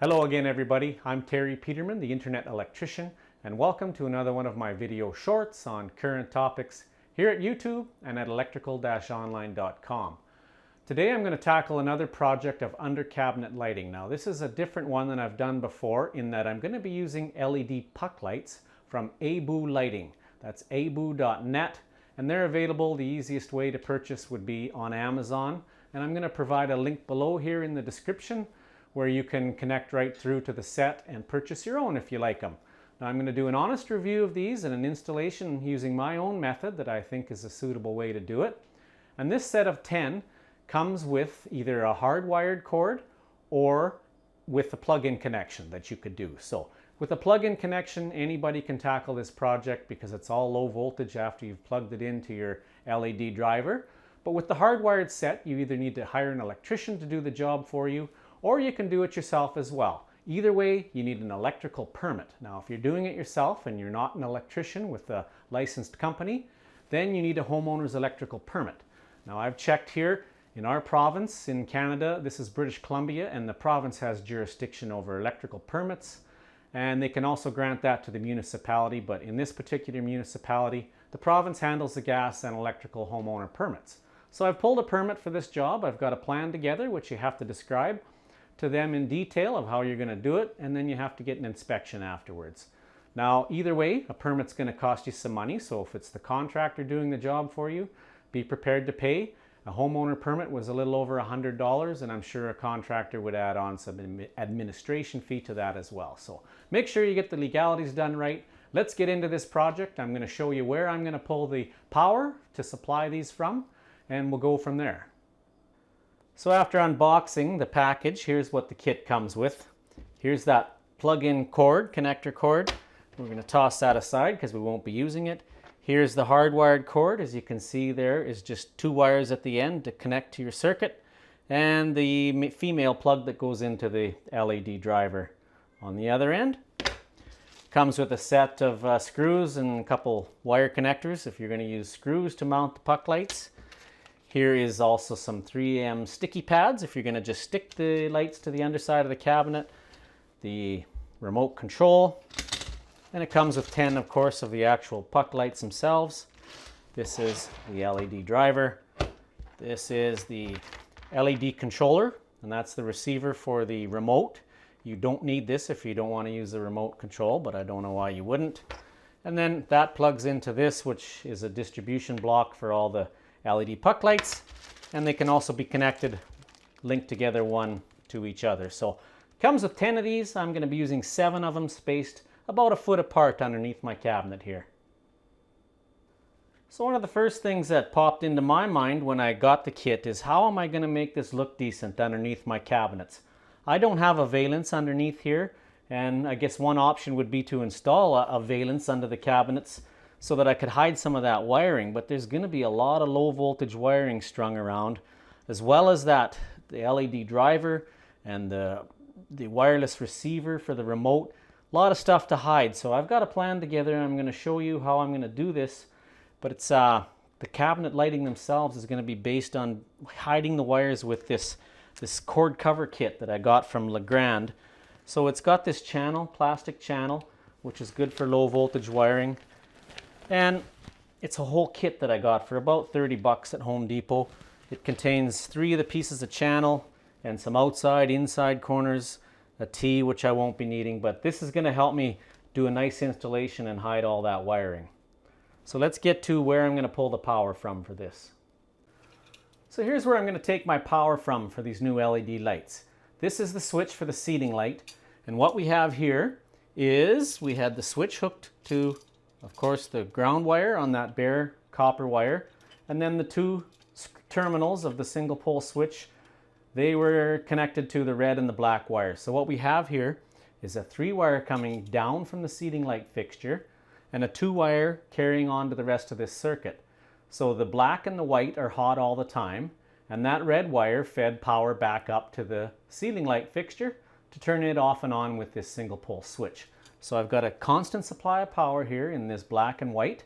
Hello again everybody, I'm Terry Peterman, the Internet Electrician, and welcome to another one of my video shorts on current topics here at YouTube and at electrical-online.com. Today I'm going to tackle another project of under cabinet lighting. Now this is a different one than I've done before in that I'm going to be using LED puck lights from Aiboo lighting. That's aiboo.net, and they're available. The easiest way to purchase would be on Amazon, and I'm going to provide a link below here in the description where you can connect right through to the set and purchase your own if you like them. Now I'm going to do an honest review of these and an installation using my own method that I think is a suitable way to do it. And this set of 10 comes with either a hardwired cord or with a plug-in connection that you could do. So with a plug-in connection, anybody can tackle this project because it's all low voltage after you've plugged it into your LED driver. But with the hardwired set, you either need to hire an electrician to do the job for you, or you can do it yourself as well. Either way, you need an electrical permit. Now, if you're doing it yourself and you're not an electrician with a licensed company, then you need a homeowner's electrical permit. Now, I've checked here in our province in Canada. This is British Columbia, and the province has jurisdiction over electrical permits, and they can also grant that to the municipality. But in this particular municipality, the province handles the gas and electrical homeowner permits. So I've pulled a permit for this job. I've got a plan together, which you have to describe to them in detail of how you're going to do it, and then you have to get an inspection afterwards. Now, either way, a permit's going to cost you some money, so if it's the contractor doing the job for you, be prepared to pay. A homeowner permit was a little over $100, and I'm sure a contractor would add on some administration fee to that as well. So make sure you get the legalities done right. Let's get into this project. I'm going to show you where I'm going to pull the power to supply these from, and we'll go from there. So after unboxing the package, here's what the kit comes with. Here's that plug-in cord, connector cord. We're going to toss that aside because we won't be using it. Here's the hardwired cord. As you can see, there is just 2 wires at the end to connect to your circuit, and the female plug that goes into the LED driver on the other end. Comes with a set of screws and a couple wire connectors if you're going to use screws to mount the puck lights. Here is also some 3M sticky pads if you're going to just stick the lights to the underside of the cabinet, the remote control, and it comes with 10, of course, of the actual puck lights themselves. This is the LED driver. This is the LED controller, and that's the receiver for the remote. You don't need this if you don't want to use the remote control, but I don't know why you wouldn't. And then that plugs into this, which is a distribution block for all the LED puck lights, and they can also be connected, linked together one to each other. So it comes with 10 of these. I'm going to be using 7 of them spaced about a foot apart underneath my cabinet here. So one of the first things that popped into my mind when I got the kit is, how am I going to make this look decent underneath my cabinets? I don't have a valance underneath here, and I guess one option would be to install a valance under the cabinets so that I could hide some of that wiring, but there's going to be a lot of low voltage wiring strung around, as well as that the LED driver and the wireless receiver for the remote. A lot of stuff to hide. So I've got a plan together, and I'm going to show you how I'm going to do this, but it's the cabinet lighting themselves is going to be based on hiding the wires with this cord cover kit that I got from Legrand. So it's got this channel, plastic channel, which is good for low voltage wiring. And it's a whole kit that I got for about 30 bucks at Home Depot. It contains 3 of the pieces of channel and some outside, inside corners, a T, which I won't be needing, but this is going to help me do a nice installation and hide all that wiring. So let's get to where I'm going to pull the power from for this. So here's where I'm going to take my power from for these new LED lights. This is the switch for the ceiling light, and what we have here is we had the switch hooked to, of course, the ground wire on that bare copper wire, and then the 2 terminals of the single pole switch, they were connected to the red and the black wire. So what we have here is a 3-wire coming down from the ceiling light fixture and a 2-wire carrying on to the rest of this circuit. So the black and the white are hot all the time, and that red wire fed power back up to the ceiling light fixture to turn it off and on with this single pole switch. So I've got a constant supply of power here in this black and white.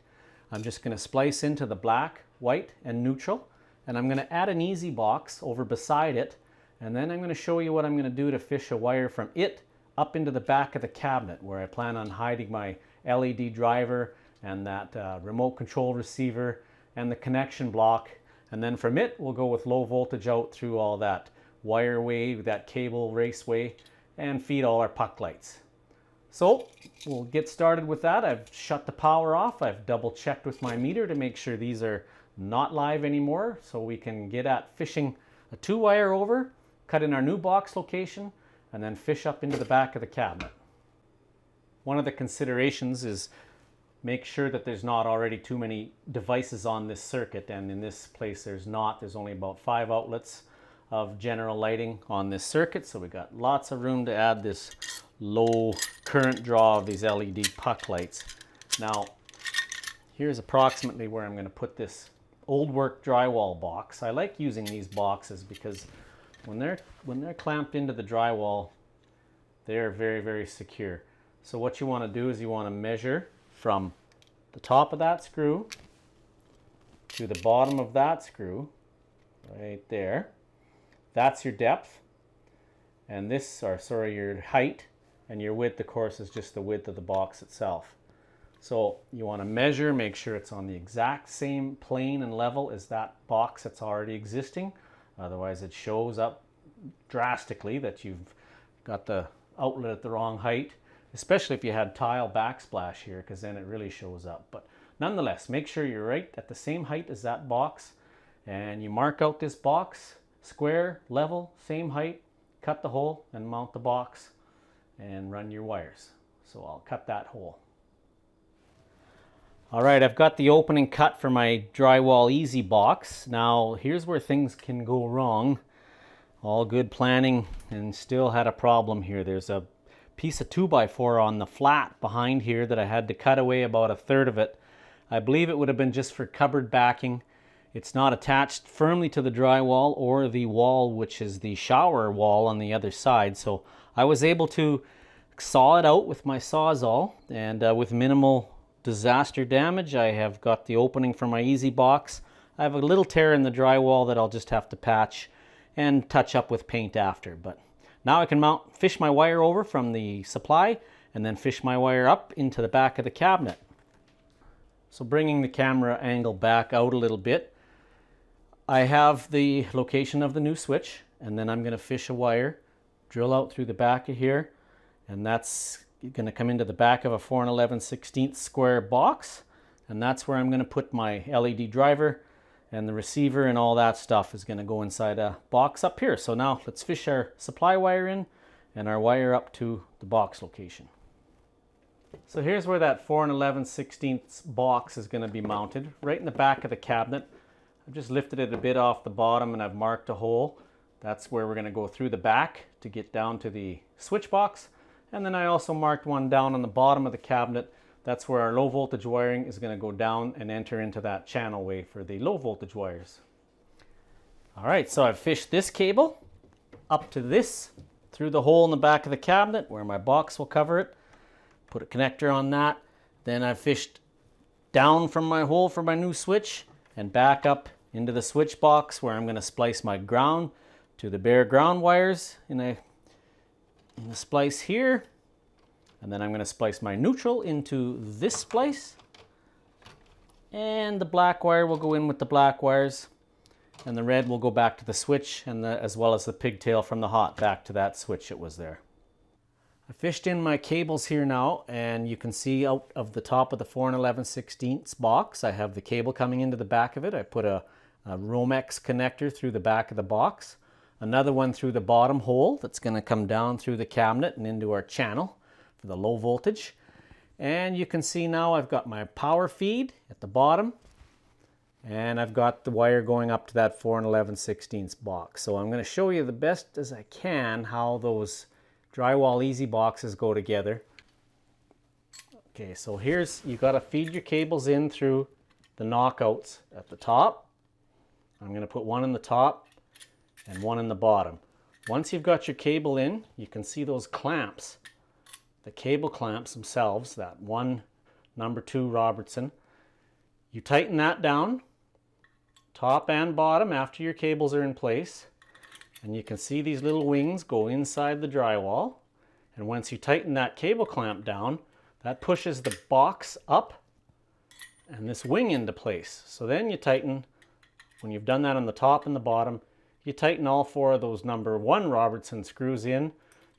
I'm just going to splice into the black, white, and neutral, and I'm going to add an easy box over beside it, and then I'm going to show you what I'm going to do to fish a wire from it up into the back of the cabinet where I plan on hiding my LED driver and that remote control receiver and the connection block. And then from it, we'll go with low voltage out through all that wireway, that cable raceway, and feed all our puck lights. So we'll get started with that. I've shut the power off. I've double checked with my meter to make sure these are not live anymore, so we can get at fishing a 2-wire over, cut in our new box location, and then fish up into the back of the cabinet. One of the considerations is make sure that there's not already too many devices on this circuit, and in this place there's not. There's only about 5 outlets of general lighting on this circuit, so we got lots of room to add this low current draw of these LED puck lights. Now, here's approximately where I'm going to put this old work drywall box. I like using these boxes because when they're clamped into the drywall, they're very, very secure. So what you want to do is you want to measure from the top of that screw to the bottom of that screw, right there. That's your depth, and this, or sorry, your height, and your width, of course, is just the width of the box itself. So you want to measure, make sure it's on the exact same plane and level as that box that's already existing. Otherwise it shows up drastically that you've got the outlet at the wrong height, especially if you had tile backsplash here, because then it really shows up. But nonetheless, make sure you're right at the same height as that box, and you mark out this box, square, level, same height, cut the hole and mount the box and run your wires. So I'll cut that hole. All right, I've got the opening cut for my Drywall Easy box. Now, here's where things can go wrong. All good planning and still had a problem here. There's a piece of 2x4 on the flat behind here that I had to cut away about 1/3 of it. I believe it would have been just for cupboard backing. It's not attached firmly to the drywall or the wall, which is the shower wall on the other side. So I was able to saw it out with my Sawzall, and with minimal disaster damage, I have got the opening for my Easy box. I have a little tear in the drywall that I'll just have to patch and touch up with paint after. But now I can fish my wire over from the supply and then fish my wire up into the back of the cabinet. So bringing the camera angle back out a little bit, I have the location of the new switch, and then I'm going to fish a wire, drill out through the back of here, and that's going to come into the back of a 4 11/16 square box, and that's where I'm going to put my LED driver, and the receiver and all that stuff is going to go inside a box up here. So now let's fish our supply wire in and our wire up to the box location. So here's where that 4 11/16 box is going to be mounted, right in the back of the cabinet. I've just lifted it a bit off the bottom and I've marked a hole. That's where we're going to go through the back to get down to the switch box. And then I also marked one down on the bottom of the cabinet. That's where our low voltage wiring is going to go down and enter into that channel way for the low voltage wires. All right, so I've fished this cable up to this through the hole in the back of the cabinet where my box will cover it. Put a connector on that. Then I've fished down from my hole for my new switch and back up into the switch box where I'm going to splice my ground to the bare ground wires in a splice here. And then I'm going to splice my neutral into this splice. And the black wire will go in with the black wires. And the red will go back to the switch, and as well as the pigtail from the hot back to that switch it was there. I fished in my cables here now, and you can see out of the top of the 4 11/16 box, I have the cable coming into the back of it. I put a Romex connector through the back of the box. Another one through the bottom hole that's going to come down through the cabinet and into our channel for the low voltage. And you can see now I've got my power feed at the bottom, and I've got the wire going up to that 4 11/16 box. So I'm going to show you the best as I can how those Drywall Easy boxes go together. Okay, so here's, you got to feed your cables in through the knockouts at the top. I'm going to put one in the top and one in the bottom. Once you've got your cable in, you can see those clamps, the cable clamps themselves, that one number 2 Robertson. You tighten that down, top and bottom, after your cables are in place. And you can see these little wings go inside the drywall. And once you tighten that cable clamp down, that pushes the box up and this wing into place. So then you tighten, when you've done that on the top and the bottom, you tighten all 4 of those number 1 Robertson screws in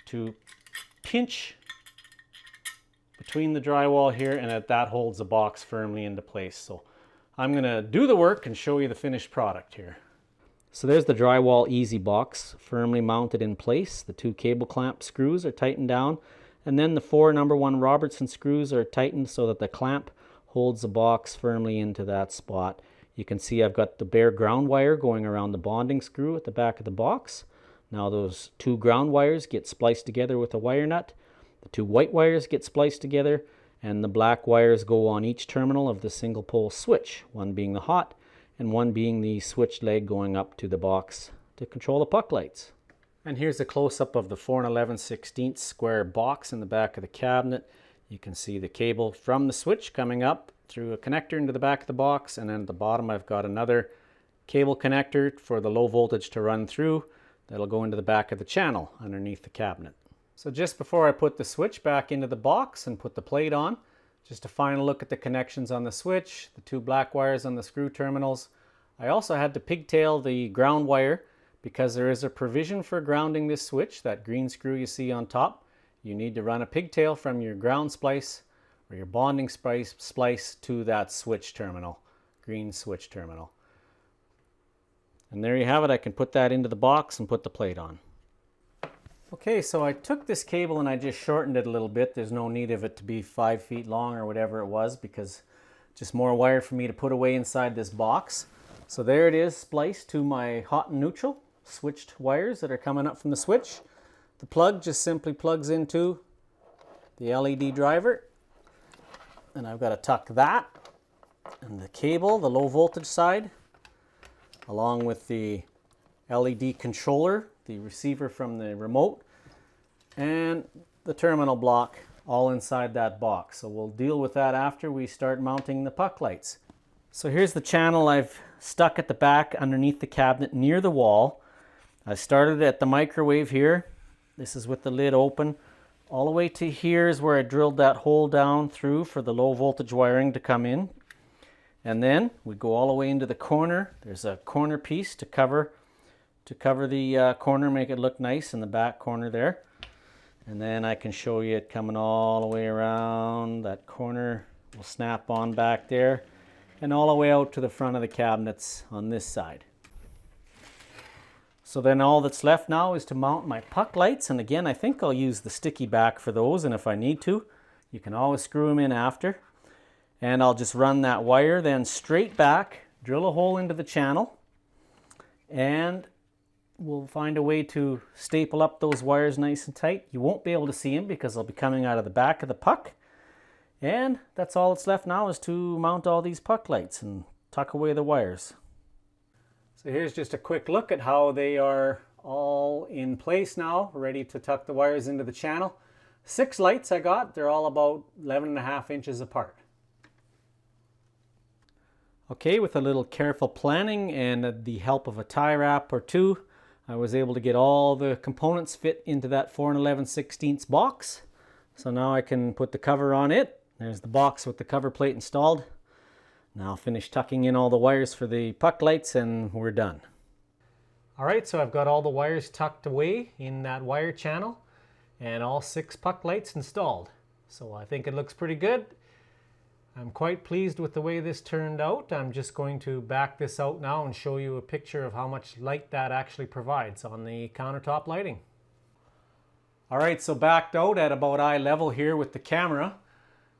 to pinch between the drywall here, and that holds the box firmly into place. So I'm gonna do the work and show you the finished product here. So there's the drywall easy box firmly mounted in place. The 2 cable clamp screws are tightened down, and then the 4 number 1 Robertson screws are tightened so that the clamp holds the box firmly into that spot. You can see I've got the bare ground wire going around the bonding screw at the back of the box. Now those 2 ground wires get spliced together with a wire nut. The 2 white wires get spliced together, and the black wires go on each terminal of the single pole switch, one being the hot and one being the switch leg going up to the box to control the puck lights. And here's a close-up of the 4 11/16 square box in the back of the cabinet. You can see the cable from the switch coming up through a connector into the back of the box, and then at the bottom I've got another cable connector for the low voltage to run through that'll go into the back of the channel underneath the cabinet. So just before I put the switch back into the box and put the plate on, just a final look at the connections on the switch, the 2 black wires on the screw terminals. I also had to pigtail the ground wire because there is a provision for grounding this switch, that green screw you see on top. You need to run a pigtail from your ground splice or your bonding splice to that switch terminal, green switch terminal. And there you have it. I can put that into the box and put the plate on. Okay, so I took this cable and I just shortened it a little bit. There's no need of it to be 5 feet long or whatever it was, because just more wire for me to put away inside this box. So there it is, spliced to my hot and neutral switched wires that are coming up from the switch. The plug just simply plugs into the LED driver, and I've got to tuck that and the cable, the low voltage side, along with the LED controller, the receiver from the remote, and the terminal block all inside that box. So we'll deal with that after we start mounting the puck lights. So here's the channel I've stuck at the back underneath the cabinet near the wall. I started at the microwave here. This is with the lid open. All the way to here is where I drilled that hole down through for the low voltage wiring to come in. And then we go all the way into the corner. There's a corner piece to cover the corner, make it look nice in the back corner there. And then I can show you it coming all the way around. That corner will snap on back there and all the way out to the front of the cabinets on this side. So then all that's left now is to mount my puck lights, and again I think I'll use the sticky back for those, and if I need to, you can always screw them in after. And I'll just run that wire then straight back, drill a hole into the channel, and we'll find a way to staple up those wires nice and tight. You won't be able to see them because they'll be coming out of the back of the puck. And that's all that's left now, is to mount all these puck lights and tuck away the wires. So here's just a quick look at how they are all in place now, ready to tuck the wires into the channel. 6 lights I got. They're all about 11.5 inches apart. Okay, with a little careful planning and the help of a tie wrap or 2, I was able to get all the components fit into that 4 11/16 box. So now I can put the cover on it. There's the box with the cover plate installed. Now I'll finish tucking in all the wires for the puck lights and we're done. All right, so I've got all the wires tucked away in that wire channel and all 6 puck lights installed. So I think it looks pretty good. I'm quite pleased with the way this turned out. I'm just going to back this out now and show you a picture of how much light that actually provides on the countertop lighting. All right, so backed out at about eye level here with the camera.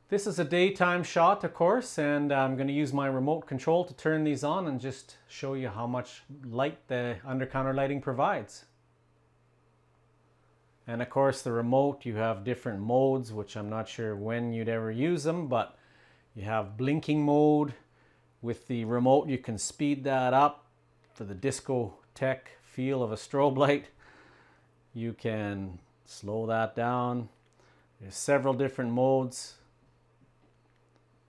This is a daytime shot, of course, and I'm going to use my remote control to turn these on and just show you how much light the under-counter lighting provides. And of course, the remote, you have different modes, which I'm not sure when you'd ever use them, but you have blinking mode. With the remote, you can speed that up for the discotheque feel of a strobe light. You can slow that down. There's several different modes.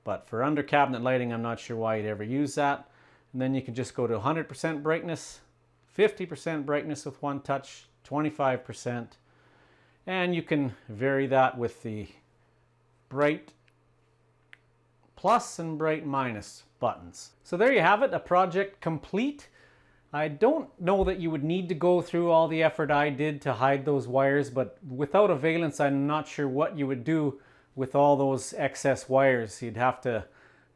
But for under cabinet lighting, I'm not sure why you'd ever use that. And then you can just go to 100% brightness, 50% brightness with one touch, 25%. And you can vary that with the bright plus and bright minus buttons. So there you have it, a project complete. I don't know that you would need to go through all the effort I did to hide those wires, but without a valence, I'm not sure what you would do with all those excess wires. You'd have to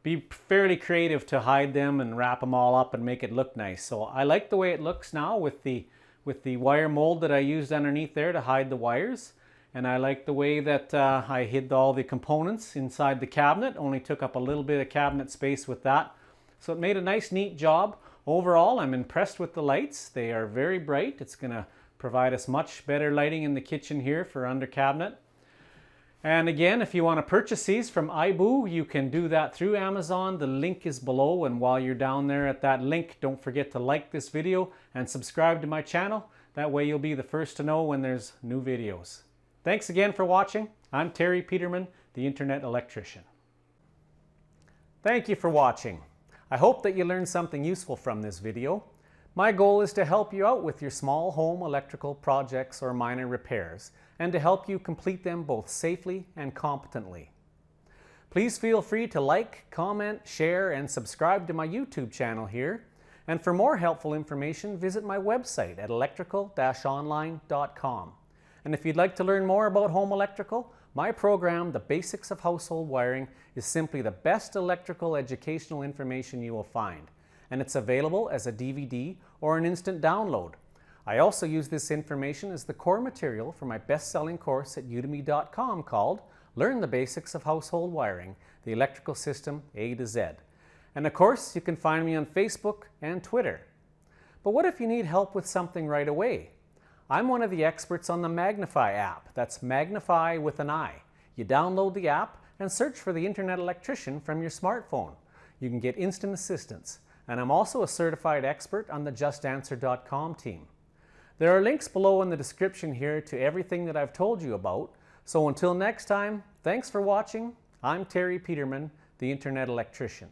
be fairly creative to hide them and wrap them all up and make it look nice. So I like the way it looks now with the wire mold that I used underneath there to hide the wires. And I like the way that I hid all the components inside the cabinet. Only took up a little bit of cabinet space with that. So it made a nice, neat job. Overall, I'm impressed with the lights. They are very bright. It's going to provide us much better lighting in the kitchen here for under cabinet. And again, if you want to purchase these from Aiboo, you can do that through Amazon. The link is below, and while you're down there at that link, don't forget to like this video and subscribe to my channel. That way you'll be the first to know when there's new videos. Thanks again for watching. I'm Terry Peterman, the Internet Electrician. Thank you for watching. I hope that you learned something useful from this video. My goal is to help you out with your small home electrical projects or minor repairs, and to help you complete them both safely and competently. Please feel free to like, comment, share, and subscribe to my YouTube channel here. And for more helpful information, visit my website at electrical-online.com. And if you'd like to learn more about home electrical, my program, The Basics of Household Wiring, is simply the best electrical educational information you will find. And it's available as a DVD or an instant download. I also use this information as the core material for my best-selling course at udemy.com called Learn the Basics of Household Wiring, the Electrical System A to Z. And of course, you can find me on Facebook and Twitter. But what if you need help with something right away? I'm one of the experts on the Magnify app. That's Magnify with an I. You download the app and search for the Internet Electrician from your smartphone. You can get instant assistance. And I'm also a certified expert on the JustAnswer.com team. There are links below in the description here to everything that I've told you about. So until next time, thanks for watching. I'm Terry Peterman, the Internet Electrician.